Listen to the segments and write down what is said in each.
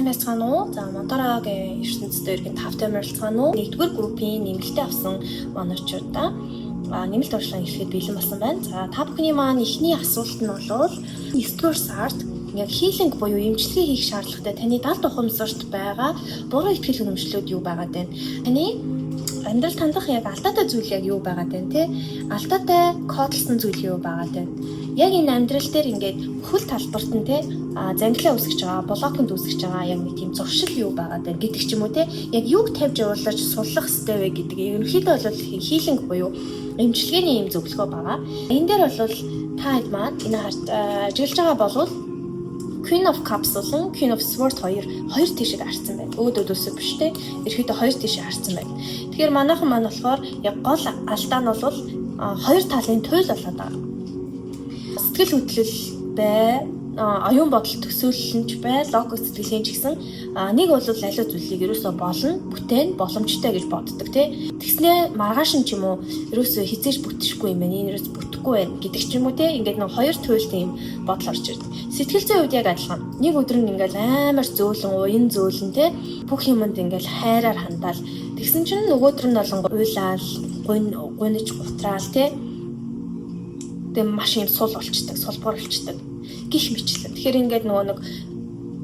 сайн байцгаана уу? За Монторогийн ертөнцийн иргэн 5 таймер болцгаана уу? Нэгдүгээр группийн нэмэлтээ авсан моночуудаа нэмэлт урьдчилан ирэхэд бэлэн болсон байна. За та бүхний маань эхний асуулт нь бол 9-р сард яг хийлинг буюу эмчилгээ хийх шаардлагатай таны далд ухамсарт байгаа буруу ихтгэл үнэмшлүүд юу байгаад байна? Таны амьдрал тандах яг алдаатай зүйл яг юу байгаад байна те? Алдаатай кодлсон зүйл юу байгаад байна? Яг энэ амьдрал дээр ингээд бүхэл талбарт нь те зангилаа үүсгэж байгаа, блоконд үүсгэж байгаа яг нэг тийм зуршил юу байгаад байна гэдэг ч юм уу те? Яг юуг тавьж явуулж суллах хэрэгтэй вэ гэдэг. Ерөнхийдөө бол хийлинг буюу эмчилгээний юм зөвлөгөө байгаа. Энэ дээр бол та хэд маань энэ харж ажиллаж байгаа болвол Queen of Cups болон Queen of Swords хоёр тишийг харсан байна. Өөдөөсөө биш те. Ерөөхдөө хоёр тишийг харсан байна. Тэгэхээр манайхан маань болохоор яг гол алдаа нь бол хоёр талын туйл болоод байгаа. Сэтгэл хөдлөл бай, оюун бодол төсөөлөлч бай, логик сэтгэлийн ч гэсэн нэг бол аливаа зүйлийг ерөөсөө болно, бүтээн боломжтой гэж боддог тий. Тэгснээ маргааш нь ч юм уу ерөөсөө хизээж бүтчихгүй юм байна. Энэ ерөөс бүтэхгүй байна гэдэг ч юм уу тий. Ингээд нэг хоёр туйлтай юм бодол орж ирдэг. Сэтгэл зүйн үед яг адилхан. Нэг өдөр нь ингээд амар зөөлөн, уян зөөлөн тий. Бүх юмд ингээд хайраар хандаал. Тэгсэн чинь нөгөөдөр нь болон уйлаал, гуниж гутраал тий. Тэгээ маш юм сул болчдаг, сулбар болчдаг. Гих мэтлэн. Тэгэхээр ингээд нөгөө нэг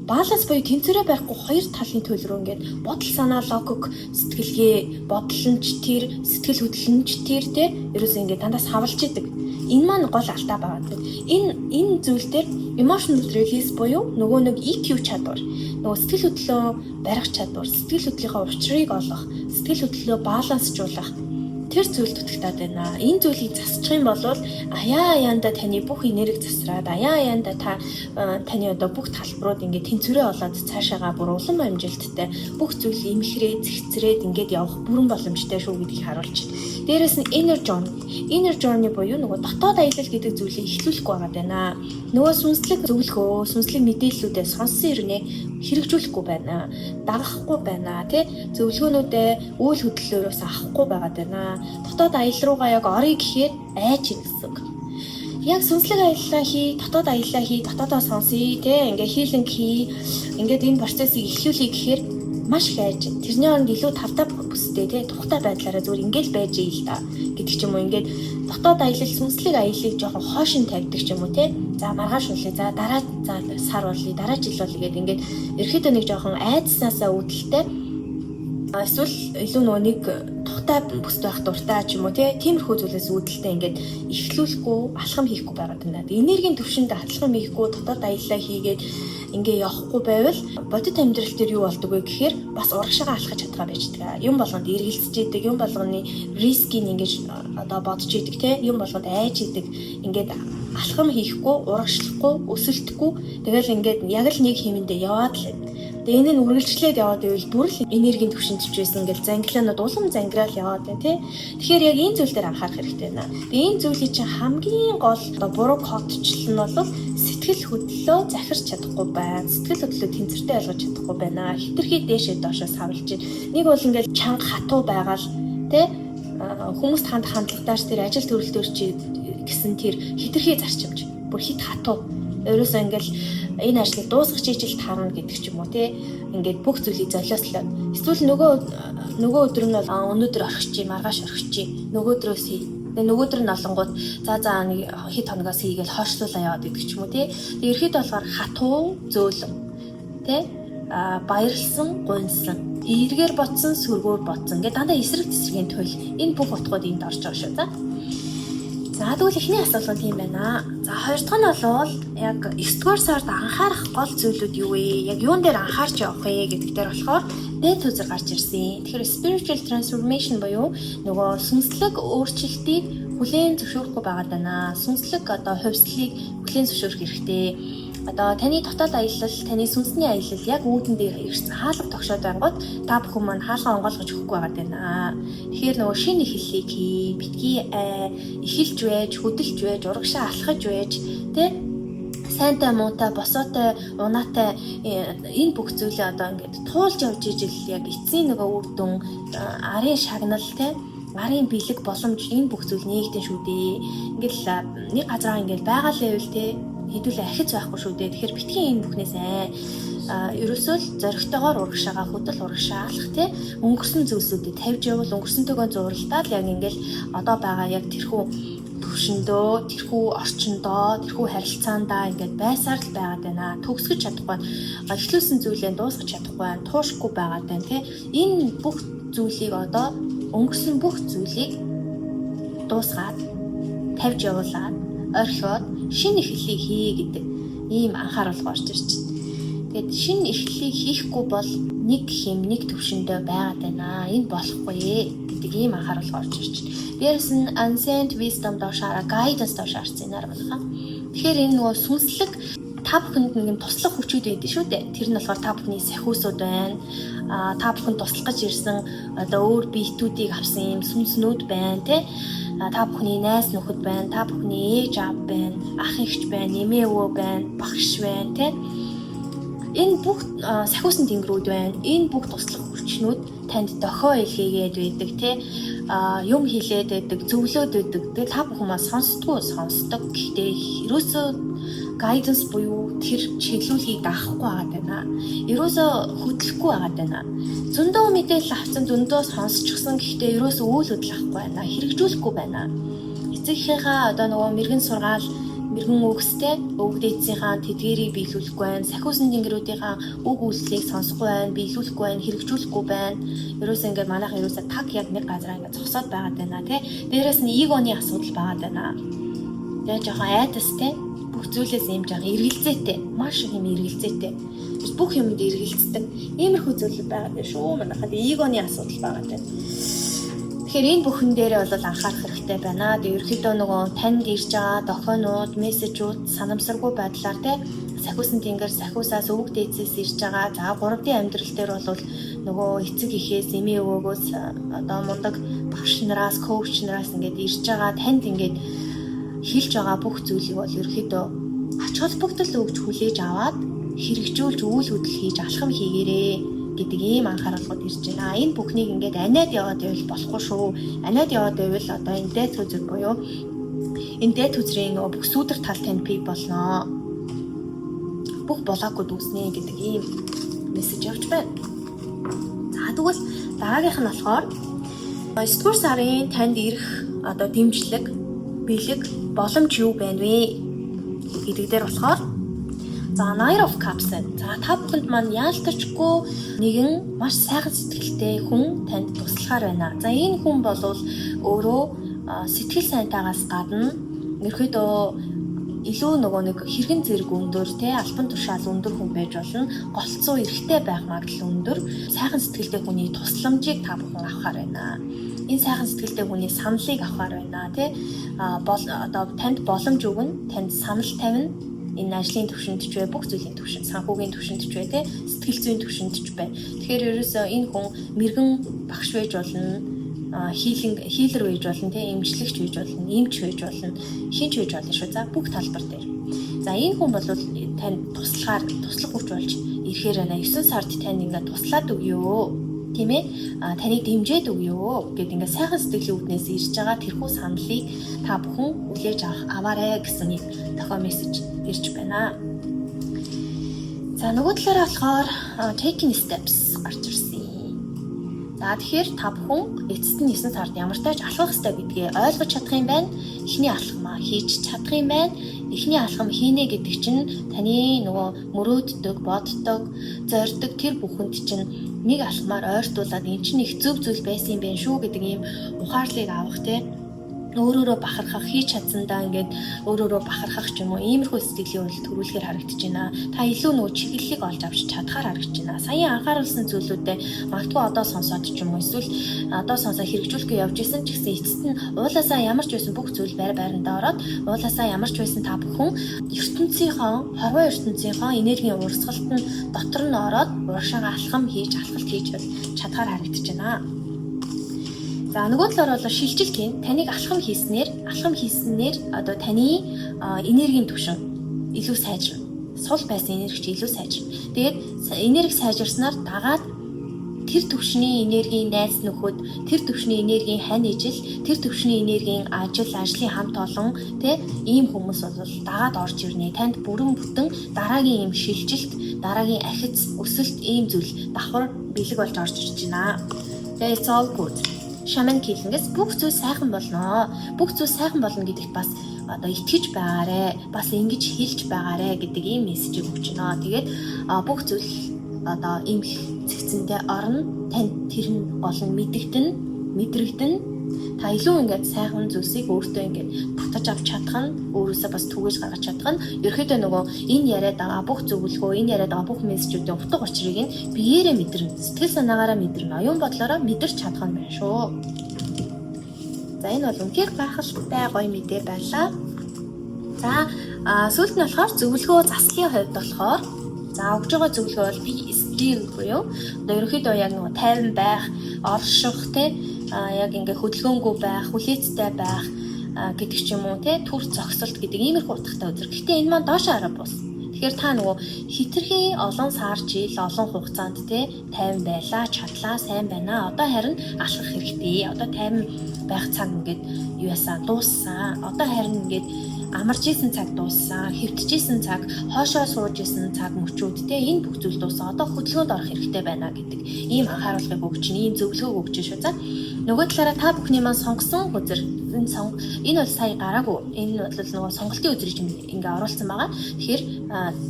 баланс буюу тэнцвэрээ байхгүй хоёр талын төлөв рүү ингээд бодол санаа логик сэтгэлгээ бодлонч тэр сэтгэл хөдлөлнч тэр те ерөөсөө ингээд дандаа савлж идэг. Энэ маань гол алдаа байгаа. Энэ зүйл дээр emotional release буюу нөгөө нэг EQ чадвар, нөгөө сэтгэл хөдлөлөө барих чадвар, сэтгэл хөдлөлийн учрыг олох, сэтгэл хөдлөлөө балансжуулах тэр зүйл дутагтаад байна. Энэ зүйлийг засчих юм бол аяанда таны бүх энерги засраад аяанда таны одоо бүх талбарууд ингээд тэнцвэрээ олоод цаашаага бүр улам амжилттай бүх зүйл имхрээ зэгцрээд ингээд явах бүрэн боломжтой шүү гэдгийг харуулж байна. Дээрээс нь inner journey буюу нөгөө дотоод аялал гэдэг зүйлийг эхлүүлэхгүй байгаа даа. Нөгөө сүнслэг зөвлөгөө, сүнслэг мэдээллүүдээ сонссон ирнэ хэрэгжүүлэхгүй байна. Дагахгүй байна тий. Зөвлөгөөнүүдээ үйл хөдлөлөөрөөс авахгүй байгаа даа. Дотоод аялал руугаа яг орё гэхээр айж ийн гэсэн. Яг сүнслэг аяллаа хий, дотоод аяллаа хий, дотоодоо сонсъё тий. Ингээ хийлинг хий. Ингээд энэ процессыг эхлүүлэе гэхээр маш их айж. Тэрний оронд илүү тавтаа бүстэй тий. Тухтай байдлаараа зүгээр ингээл байж ийл та гэдэг ч юм уу. Ингээд дотоод аялал сүнслэг аяллыг жоохон хоошин тавьдаг ч юм уу тий. За маргааш үлээ. За дараа сар болъё, дараа жил болъё гэдэг ингээд ерөөхдөө нэг жоохон айдснаасаа үүдэлтэй эсвэл илүү нөгөө нэг тухтай бүс байх дуртай ч юм уу тиймэрхүү зүйлээс үүдэлтэй ингээд эхлүүлэхгүй алхам хийхгүй байгаад байна. Энергийн төвшөнд алхам хийхгүй дотоод аяллаа хийгээд ингээ явахгүй байвал бодит амьдрал дээр юу болдог вэ гэхээр бас урагшаага алхаж чадгаа байждаг. Юм болгонд эргэлзэж идэг, юм болгоны рискийг ингэж одоо бодож идэг юм болгонд айж идэг. Ингээд алхам хийхгүй, урагшлахгүй, өсөлтгүй тэгэл ингээд яг л нэг хэмэндээ яваад л байна. Тэгээ энэ нь үргэлжлээд яваад байвал бүр л энергийн төвшөнд төвчээсэн ингээл зангилаанууд улам зангираал яваад байна тий. Тэгэхээр яг энэ зүйл дээр анхаарах хэрэгтэй байна. Тэгээ энэ зүйлийн чинь хамгийн гол одоо буруу кодчлол нь бол сэтгэл хөдлөлөө захирч чадахгүй байна. Сэтгэл хөдлөлөө тэнцвэртэй ойлгож чадахгүй байна. Хитрхий дээшээ доошоо савлж байна. Нэг бол ингээл чанга хатуу байгаал тий. Хүмүүст хандах хандлагатаарч тэр ажил төрөлтөөр чи гэсэн тэр хитрхий зарчимж бүр хит хатуу ерөөсөө ингээл энэ ажлыг дуусгах чийжил таарна гэдэг ч юм уу тий. Ингээд бүх зүйлийг золиослоо. Эсвэл нөгөө өдөр нь бол өнөөдөр орхиж чи, маргааш орхиж чи, нөгөөдрөөс хий. Тэгээ нөгөөдөр нь олонгууд за нэг хэд хоногоос хийгээл хойшлуулаа яваад гэдэг ч юм уу тий. Тэгээ ерхэд болохоор хатуу зөөлөн тий. Баярлсан, гунсан, эргээр ботсон, сүргүүр ботсон. Ингээд дандаа эсрэг тесрэгийн туйл энэ бүх утгууд энд орж байгаа шүү за. За тэгвэл эхний асуулт нь тийм байна. За хоёр дахь нь бол яг 9-р сард анхаарах гол зүйлүүд юу вэ? Яг юун дээр анхаарч явах вэ гэдэг дээр болохоор дээд үзэр гарч ирсэн. Тэгэхээр spiritual transformation буюу нөгөө сүнслэг өөрчлөлтийг хүлээн зөвшөөрөхгүй байгаад байна. Сүнслэг одоо хувьслыг хүлээн зөвшөөрөх хэрэгтэй. Одоо таны дотоод аялал, таны сүнсний аялал яг үүдэн дээр ирсэн хаалга тогшоод байнгут та бүхэн маань хаалгаа онгойлгож өгөхгүй байгаад байна. Тэгэхээр нөгөө шинэ эхлэлийг хий, битгий эхэлж байж, хөдөлж байж, урагшаа алхаж байж, тэ сайнтай муутай, босоотой, унаатай энэ бүх зүйлээ одоо ингээд туулж явж ижил яг эцсийн нөгөө үр дүн, арын шагнал тэ арын бэлэг боломж энэ бүх зүйл нэгдэн шүү дээ. Ингээл нэг газар ингээл байгаа л байвал тэ хэдүүлээ ахиц байхгүй шүү дээ. Тэгэхээр битгий энэ бүхнээсээ ерөөсөө л зоригтойгоор урагшаага хөдөл урагшаалах тий өнгөрсөн зүйлсүүдэд тавьж явал өнгөрсөнтэйгөө зууралдаад яг ингээл одоо байгаа яг тэрхүү төвшөндөө, тэрхүү орчиндөө, тэрхүү харилцаандаа ингээд байсаар л байгаад байна. Төгсгөж чадахгүй, эхлүүлсэн зүйлээ дуусгаж чадахгүй, туушгүй байгаад байна тий. Энэ бүх зүйлийг одоо өнгөрсөн бүх зүйлийг дуусгаад тавьж явуулаад орхиод шинэ эхлэлийг хий гэдэг ийм анхаарал гарч ирж байна. Тэгээд шинэ эхлэлийг хийхгүй бол нэг хэм нэг төвшөндөө байгаад байна. Энэ болохгүй гэдэг ийм анхаарал гарч ирж байна. Дээрээс нь ancient wisdom доошаараа guidance доошаар цэнаар байна. Тэгэхээр энэ нөгөө сүнслэг та бүхэнд нэг юм туслах хүчүүд байдаг шүү дээ. Тэр нь болохоор та бүхний сахиусууд байна. Та бүхэнд туслах гэж ирсэн одоо өөр биетүүдийг авсан юм сүнснүүд байна тий. Та бүхний найз нөхөд байна, та бүхний ээж аав байна, ах эгч байна, эмээ өвөө байна, багш байна тий. Энэ бүх сахиусан тэнгэрүүд байна. Энэ бүх туслах хүчнүүд танд дохио илгээгээд байдаг тий. Юм хийлээд байдаг, зөвлөөд байдаг. Тэгээ та бүхэн маа сонсдог. Гэхдээ ерөөсөө guidance буюу тэр чиглүүлгийг даахгүй байгаад байна. Ерөөсөө хөдлөхгүй байгаад байна. Зөндөө мэдээлэл авсан, зөндөө сонсчихсан гэхдээ ерөөсөө үйл хөдлөл авахгүй байна. Хэрэгжүүлэхгүй байна. Эцэгийнхээ одоо нөгөө мэрэгэн сургаал, мэрэгэн үгстэй өвгд эцсийнхаа тэдгэрийг биелүүлэхгүй байна. Сахиусан тэнгэрүүдийнхаа үг үйлслийг сонсохгүй байна, биелүүлэхгүй байна, хэрэгжүүлэхгүй байна. Ерөөсөө ингээд манайхан ерөөсөө таг яг нэг газар ингээд зогсоод байгаад байна тий. Дээрээс нь эгоны асуудал байгаад байна. Тэгээ жоохон айдастэй бүх зүйлээс юм жаа эргэлзээтэй, маш их юм эргэлзээтэй. Бүх юмд эргэлздэг. Иймэрхүү зүйл байгаад байна шүү. Манайхад эгоны асуудал байгаад байна. Тэгэхээр энэ бүхэн дээрээ бол анхаарах хэрэгтэй байна. Тэгээ ерөөхдөө нөгөө танд ирж байгаа дохойнууд, мессежүүд санамсаргүй байдлаар те сахиусан тэнгэр сахиусаас өвөг дээдсээс ирж байгаа. За 3D амьдрал дээр бол нөгөө эцэг эхээс, эмээ өвөөгөөс одоо мундаг багш нараас, коуч нараас ингээд ирж байгаа танд ингээд хэлж байгаа бүх зүйлийг бол ерөөхдөө ач холбогдол өгж хүлээж аваад хэрэгжүүлж үйл хөдлөл хийж алхам хийгээрэй гэдэг ийм анхааруулгад ирж байна. Энэ бүхнийг ингээд аниад яваад байвал болохгүй шүү. Аниад яваад байвал одоо энэ дээд үзэр буюу энэ дээд үзрийн нөгөө бүх сүдэр тал танд бий болно. Бүх болоогүй дүүснэ гэдэг ийм мессеж явж байна. За тэгвэл дараагийнх нь болохоор 9 дугаар сарын танд ирэх одоо дэмжлэг, бэлэг, боломж юу байна вэ гэдэг дээр болохоор за Nine of Cups. За та бүхэнд маань яалтчгүй нэгэн маш сайхан сэтгэлтэй хүн танд туслахаар байна. За энэ хүн бол өөрөө сэтгэл сайнтаагаас гадна ерөөдөө илүү нөгөө нэг хэрхэн зэрэг өндөр те албан тушаал өндөр хүн байж болно. Голцоо эрэхтэй байх магадлал өндөр. Сайхан сэтгэлтэй хүний тусламжийг та бүхэн авахаар байна. Энэ сайхан сэтгэлтэй хүний саналыг авахаар байна те одоо танд боломж өгнө, танд санал тавина. Энэ ажлын төвшөнд ч бай, бүх зүйлийн төвшөнд, санхүүгийн төвшөнд ч бай, те сэтгэл зүйн төвшөнд ч бай. Тэгэхээр ерөөсөө энэ хүн мэрэгэн багш байж болно, хийлэр байж болно, те эмчлэгч байж болно, эмч байж болно, хинч байж болно шүү. За бүх талбар дээр. За энэ хүн бол танд туслах хүч болж ирэхээр байна. 9 сард танд ингээд туслаад өгөө. Тийм ээ таныг дэмжиж өгөө гэд ингээд сайхан сэтгэлийн үүднээс ирж байгаа тэрхүү саналыг та бүхэн хүлээж аваарэ гэсэн нэг тохио мессеж ирж байна. За нөгөө талаараа болохоор taking steps гарч ирсэн. За тэгэхээр та бүхэн эцэст нь 9 сард ямар тааж алхах ёстой гэдгийг ойлгож чадах юм байна. Эхний алхмаа хийж чадах юм байна. Эхний алхам хийнэ гэдэг чинь таны нөгөө мөрөөддөг, боддог, зорддог тэр бүхэнд чинь нэг алхмаар ойртуулад эн чинь их зөв зүйл байсан юм байна шүү гэдэг ийм ухаарлыг авах те өөрөөрөө бахархах хийж чадсандаа ингээд өөрөөрөө бахархах ч юм уу иймэрхүү сэтгэлийн үйлдэл төрүүлэхээр харагдаж байна. Та илүү нөгөө чиглэлийг олж авч чадхаар харагдаж байна. Саяхан анхааруулсан зүйлүүдээ магадгүй одоо сонсоод ч юм уу эсвэл одоо сонсоо хэрэгжүүлэхгүй явж исэн ч гэсэн эцэст нь уулаасаа ямар ч байсан бүх зүйл байрандаа ороод уулаасаа ямар ч байсан та бүхэн ертөнцийнхөө хорвоо ертөнцийнхөө энергийн урсгалт нь дотор нь ороод урагшаага алхам хийж алхалт хийж чадхаар харагдаж байна. За нөгөө талаар бол шилжилт хийн таныг алхам хийснээр одоо таны энергийн түвшин илүү сайжирна. Сул байсан энерги чи илүү сайжирна. Тэгээд энерги сайжирснаар дагаад тэр түвшний энергийн найз нөхөд, тэр түвшний энергийн хань ижил, тэр түвшний энергийн ажлын хамт олон ийм хүмүүс бол дагаад орж ирнэ. Танд бүрэн бүтэн дараагийн ийм шилжилт, дараагийн ахиц, өсөлт ийм зүйл давхар бэлэг болж орж ирж байна. Тэгээ it's all good. Shaman Killing-с бүх зүйл сайхан болно. Бүх зүйл сайхан болно гэдэгт бас одоо итгэж байгаарэ. Бас ингэж хэлж байгаарэ гэдэг ийм мессежийг өгч байна. Тэгээд бүх зүйл одоо ийм цэгцэндээ орно. Танд тэр нь олон мэдрэгдэн та илүү ингээд сайхан зүйлсийг өөртөө ингээд татаж авч чадах нь, өөрөөсөө бас түгээж гаргаж чадах нь ерөөхдөө нөгөө энэ яриад байгаа бүх зөвлөгөө, энэ яриад байгаа бүх мессежүүдийн утга учирыг нь биеэрээ мэдэрнэ, сэтгэл санаагаараа мэдэрнэ, оюун бодлороо мэдэрч чадах нь байна шүү. За энэ бол үнхээр гайхалтай гоё мэдээ байлаа. За сүүлд нь болохоор зөвлөгөө заслын хувьд болохоор өгж байгаа зөвлөгөө бол би стил буюу одоо ерөөхдөө яг нөгөө тайван байх, орших яг ингээ хөдөлгөөнгүй байх, хүлээцтэй байх гэдэг ч юм уу түр зогсолт гэдэг иймэрхүү утгатай үзэр. Гэхдээ энэ маань доошоо араа бус. Тэгэхээр та нөгөө хитрхи олон сар жил олон хугацаанд тайван байлаа, чадлаа, сайн байна. Одоо харин алхах хэрэгтэй. Одоо тайван байх цаг ингээд юусаа дууссан. Одоо харин ингээд амарч исэн цаг дууссан, хэвтжсэн цаг, хоошоо сууж исэн цаг мөчүүд энэ бүх зүйл дууссан. Одоо хөдөлгөөнд орох хэрэгтэй байна гэдэг ийм анхааруулгыг өгч, ийм зөвлөгөөг өгч шүү. За нөгөө талаараа та бүхний маань сонгосон үзэр энэ бол сая гараагүй. Энэ бол нөгөө сонголтын үзрийг ингээ оруулсан байгаа. Тэгэхээр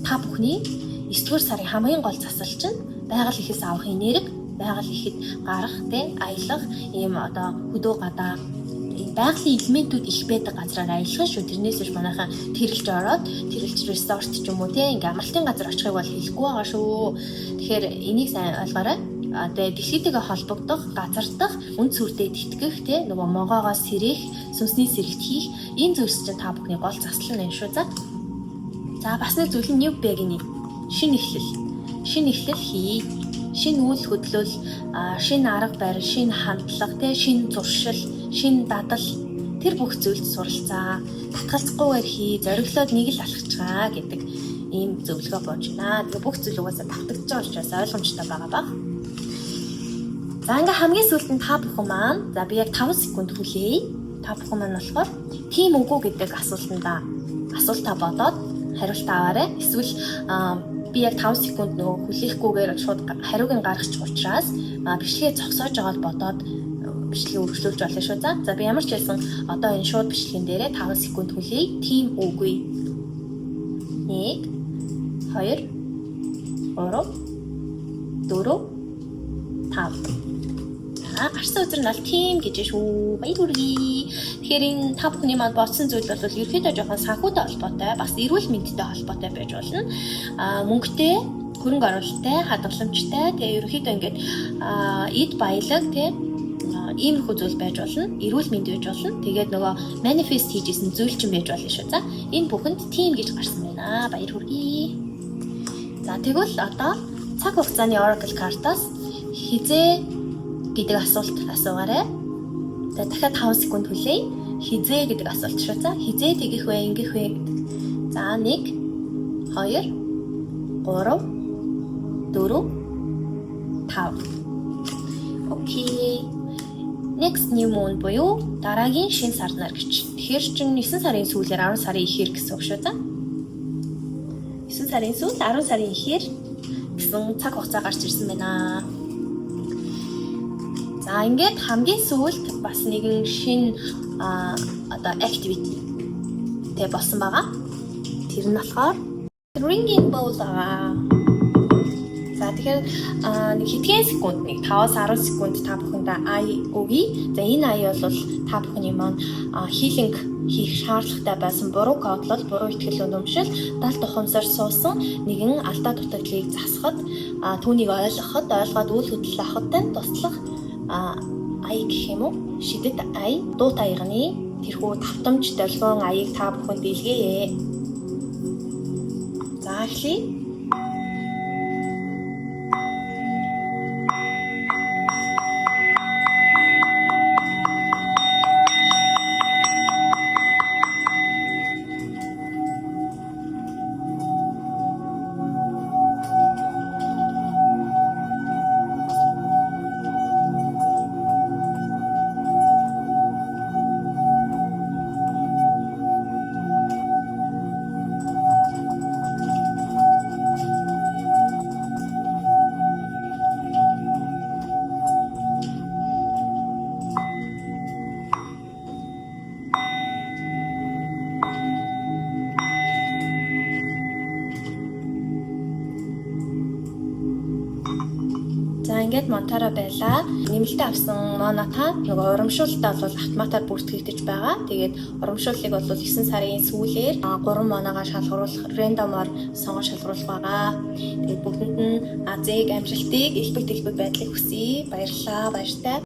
та бүхний 9-р сарын хамгийн гол засал чинь байгаль ихэс авах энерги, байгаль ихэд гарах, аялах, ийм одоо хөдөө гадаа байгалийн элементүүд их байдаг газраар аялах шүү. Тэрнээс биш манайхан тэрэлж ороод тэрэлж resort ч юм уу ингээ амралтын газар очихыг бол хэлэхгүй байгаа шүү. Тэгэхээр энийг сайн ойлгоорой. Тэгээ дэлхийдээ холбогдох, газардах, үнд сүрдэд итгэх нөгөө могоогоос сэрэх, сүнсний сэрэгт хийх энэ зүйлс чинь та бүхний гол засал нь шүү. За бас нэг зүйл нь new beginning. Шинэ эхлэл хий. Шинэ үйл хөдлөл, шинэ арга барил, шинэ хандлага, шинэ зуршил, шинэ дадал тэр бүх зүйлд суралцаа. Татгалзахгүйгээр хий, зориглоод нэг л алхацгаа гэдэг ийм зөвлөгөө болж байна. Тэгээ бүх зүйл угаасаа давтагдж байгаа учраас ойлгомжтой байгаа бах. За ингээ хамгийн сүүлд нь та бүхэн маань би яг 5 секунд хүлээе. Та бүхэн маань болохоор тийм үгүй гэдэг асуултаа бодоод хариулт аваарай. Эсвэл би яг 5 секунд нөгөө хүлээхгүйгээр шууд хариуг нь гаргачих учраас бичлэгээ зогсоож байгаад бодоод бичлэгээ өргөжлүүлж болно шүү. За би ямар ч байсан одоо энэ шууд бичлэгэн дээрээ 5 секунд хүлээе. Тийм үгүй. 1 2 3 4 5 гарсан үзэр нь бол тийм гэж шүү. Баяр хүргэе. Тэгэхээр энэ та бүхний маань бодсон зүйл бол ерөөхдөө жоохон санхүүтэй холбоотой, бас эрүүл мэндтэй холбоотой байж болно. Мөнгөтэй, хөрөнгө оруулалттай, хадгаламжтай, тэгээ ерөөхдөө ингээд эд баялаг иймэрхүү зүйл байж болно. Эрүүл мэнд байж болно. Тэгээд нөгөө манифест хийжсэн зүйл ч байж болно шүү. За энэ бүхэнд тийм гэж гарсан байна. Баяр хүргэе. За тэгвэл одоо цаг хугацааны Oracle картаас хизээ гэдэг асуулт асуугаарай. За дахиад 5 секунд хүлээе. Хизээ гэдэг асуулт шүү. За хизээ тэгэх вэ, ингэх вэ гэдэг. За 1 2 3 4 5. Окей. Next new moon буюу дараагийн шинэ сар нар гэж. Тэгэхээр чинь 9 сарын сүүлээр 10 сарын ихээр гэсэн үг шүү. За 9 сарын сүүл 10 сарын ихээр гэсэн цаг хугацаа гарч ирсэн байна. За ингээд хамгийн сүүлд бас нэгэн шинэ одоо activity болсон байгаа. Тэр нь болохоор ringing bowl байгаа. За тэгэхээр нэг хэдхэн секунд, нэг 5-10 секунд та бүхэндээ ай өгье. За энэ ай бол та бүхний маань healing хийх шаардлагатай байсан буруу кодлол, буруу итгэл үнэмшил, далд ухамсар суусан нэгэн алдаа дутагдлыг засахад, түүнийг ойлгоод үйл хөдлөл авахад туслах ай гэх юм уу? Шидэт ай, дуут аягны тэрхүү давтамж долгион аяыг та бүхэнд илгээе. За эхлэе. За ингээд Монтара байлаа. Нэмэлтээ авсан монота нөгөө урамшуулалтаа бол автоматар бүртгэгдэж байгаа. Тэгээд урамшууллыг бол 9 сарын сүүлээр 3 моногаа шалгаруулах рандомоор сонгож шалгаруулах байгаа. Тэгээд бүгдэнд нь азиг амжилтыг элбэг дэлбэг байдлыг хүсье. Баярлалаа. Баяртай.